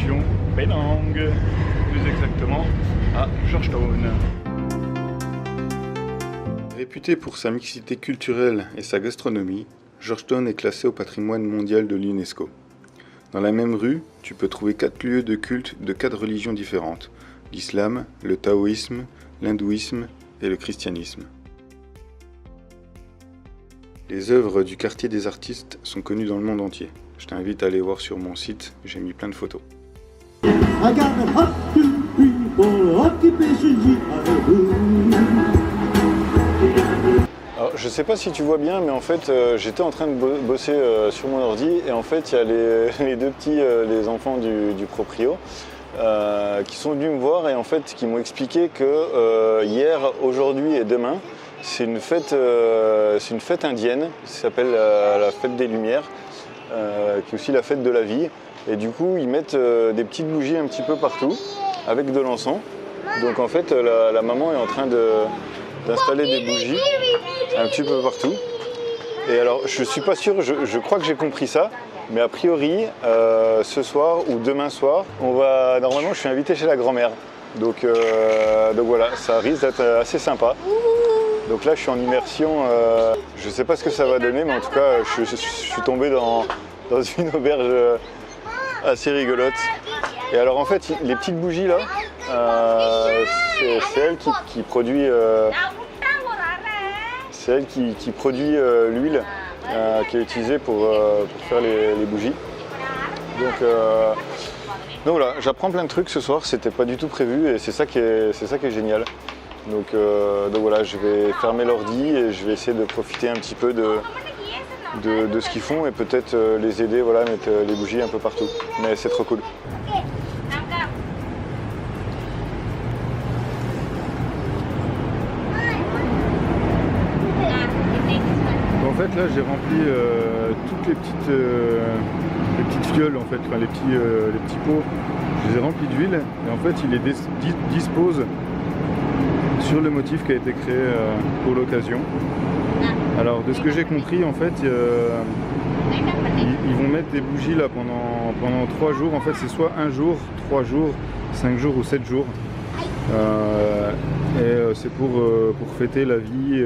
direction Penang, plus exactement à Georgetown. Réputée pour sa mixité culturelle et sa gastronomie, Georgetown est classée au patrimoine mondial de l'UNESCO. Dans la même rue, tu peux trouver 4 lieux de culte de 4 religions différentes, l'islam, le taoïsme, l'hindouisme et le christianisme. Les œuvres du quartier des artistes sont connues dans le monde entier. Je t'invite à aller voir sur mon site, j'ai mis plein de photos. Alors, je sais pas si tu vois bien, mais en fait j'étais en train de bosser sur mon ordi et en fait il y a les deux petits, les enfants du proprio qui sont venus me voir et en fait qui m'ont expliqué que hier, aujourd'hui et demain c'est une fête indienne qui s'appelle la fête des Lumières, qui est aussi la fête de la vie. Et du coup, ils mettent des petites bougies un petit peu partout, avec de l'encens. Donc en fait, la maman est en train d'installer des bougies un petit peu partout. Et alors, je suis pas sûr, je crois que j'ai compris ça, mais a priori, ce soir ou demain soir, normalement, je suis invité chez la grand-mère. Donc voilà, ça risque d'être assez sympa. Donc là, je suis en immersion, je ne sais pas ce que ça va donner, mais en tout cas, je suis tombé dans une auberge assez rigolote. Et alors en fait, les petites bougies là, c'est elle qui produit, l'huile qui est utilisée pour faire les bougies. Donc voilà, j'apprends plein de trucs ce soir, c'était pas du tout prévu et c'est ça qui est génial. Donc voilà, je vais fermer l'ordi et je vais essayer de profiter un petit peu de ce qu'ils font et peut-être les aider, voilà, à mettre les bougies un peu partout. Mais c'est trop cool. En fait là j'ai rempli toutes les petites fioles en fait, enfin, les petits pots, je les ai remplis d'huile et en fait il les dispose sur le motif qui a été créé pour l'occasion. Alors de ce que j'ai compris en fait ils vont mettre des bougies là pendant 3 jours. En fait c'est soit 1 jour, 3 jours, 5 jours ou 7 jours. C'est pour fêter la vie,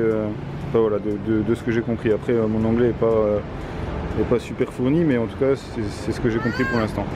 enfin, voilà, de ce que j'ai compris. Après mon anglais est pas super fourni, mais en tout cas c'est ce que j'ai compris pour l'instant.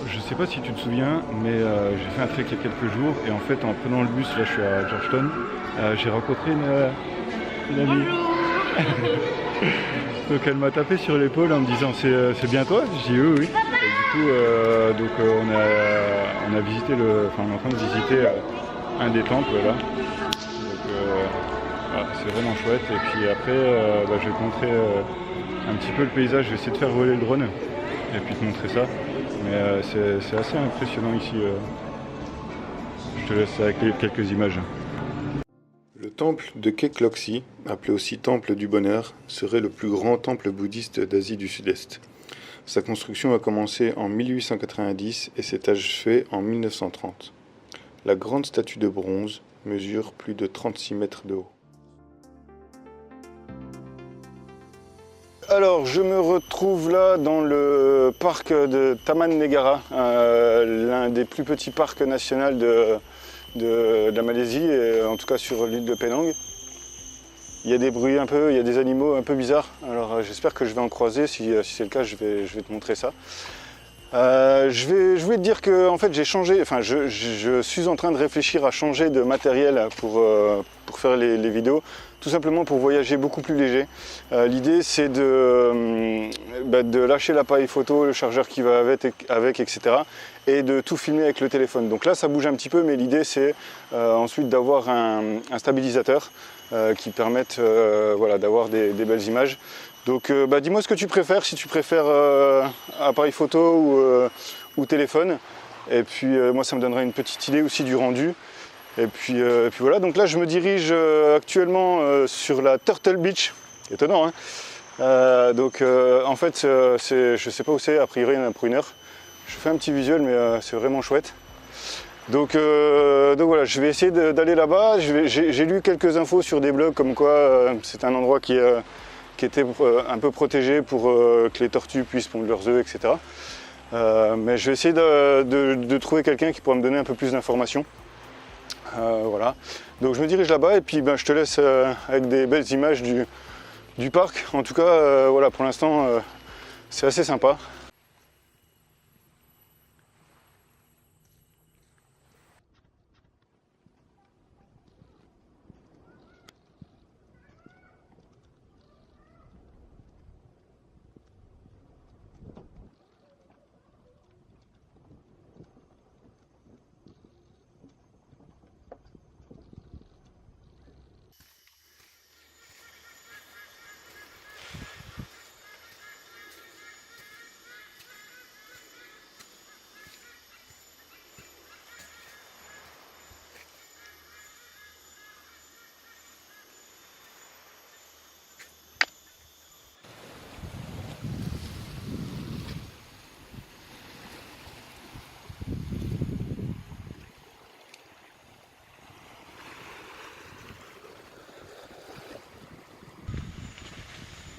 Je sais pas si tu te souviens, mais j'ai fait un trek il y a quelques jours et en fait en prenant le bus, là je suis à Georgetown, j'ai rencontré une amie. Donc elle m'a tapé sur l'épaule en me disant c'est bien toi? J'ai dit oui. Et du coup on a visité on est en train de visiter un des temples là. Donc voilà, c'est vraiment chouette et puis après je vais te montrer un petit peu le paysage, je vais essayer de faire voler le drone et puis te montrer ça. Mais c'est assez impressionnant ici. Je te laisse avec quelques images. Le temple de Kekloksi, appelé aussi temple du bonheur, serait le plus grand temple bouddhiste d'Asie du Sud-Est. Sa construction a commencé en 1890 et s'est achevée en 1930. La grande statue de bronze mesure plus de 36 mètres de haut. Alors, je me retrouve là dans le parc de Taman Negara, l'un des plus petits parcs nationaux de la Malaisie, et en tout cas sur l'île de Penang. Il y a des bruits il y a des animaux un peu bizarres, alors j'espère que je vais en croiser, si c'est le cas je vais te montrer ça. Je voulais te dire que en fait j'ai changé, enfin je suis en train de réfléchir à changer de matériel pour faire les vidéos, tout simplement pour voyager beaucoup plus léger. L'idée c'est de lâcher l'appareil photo, le chargeur qui va avec, etc. et de tout filmer avec le téléphone. Donc là ça bouge un petit peu, mais l'idée c'est ensuite d'avoir un stabilisateur qui permette voilà, d'avoir des belles images. Donc dis-moi ce que tu préfères, si tu préfères appareil photo ou téléphone. Et puis moi ça me donnera une petite idée aussi du rendu. Et puis voilà, donc là je me dirige actuellement sur la Turtle Beach. Étonnant, hein. En fait, je sais pas où c'est, a priori il y en a pour 1 heure. Je fais un petit visuel, mais c'est vraiment chouette. Donc voilà, je vais essayer d'aller là-bas. J'ai lu quelques infos sur des blogs comme quoi c'est un endroit qui était un peu protégé pour que les tortues puissent pondre leurs œufs, etc. Mais je vais essayer de trouver quelqu'un qui pourra me donner un peu plus d'informations. Voilà. Donc je me dirige là-bas et puis je te laisse avec des belles images du parc. En tout cas, voilà, pour l'instant, c'est assez sympa.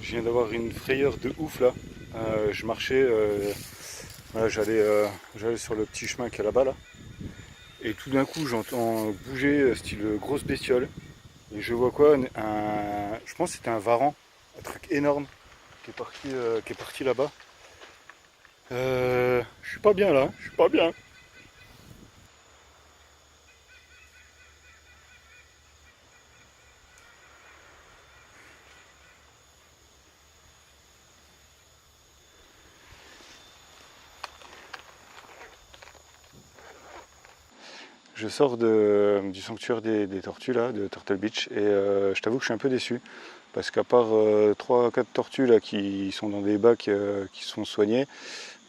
Je viens d'avoir une frayeur de ouf là. Je marchais, voilà, j'allais sur le petit chemin qu'il y a là-bas là. Et tout d'un coup j'entends bouger style grosse bestiole. Et je vois quoi, je pense que c'était un varan, un truc énorme qui est parti là-bas. Je suis pas bien là, je suis pas bien. Je sors du sanctuaire des tortues là, de Turtle Beach, et je t'avoue que je suis un peu déçu. Parce qu'à part 3-4 tortues là qui sont dans des bacs qui sont soignés,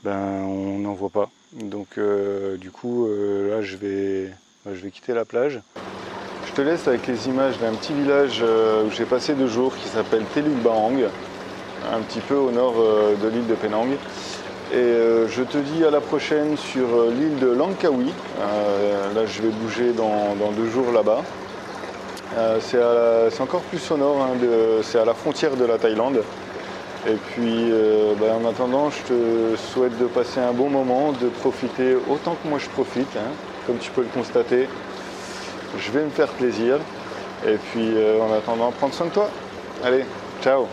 on n'en voit pas. Donc du coup là je vais quitter la plage. Je te laisse avec les images d'un petit village où j'ai passé 2 jours qui s'appelle Teluk Bahang, un petit peu au nord de l'île de Penang. Et je te dis à la prochaine sur l'île de Langkawi. Là je vais bouger dans 2 jours là-bas. C'est encore plus au nord, hein, c'est à la frontière de la Thaïlande. Et puis en attendant, je te souhaite de passer un bon moment, de profiter autant que moi je profite, hein, comme tu peux le constater. Je vais me faire plaisir. Et puis en attendant, prends soin de toi. Allez, ciao!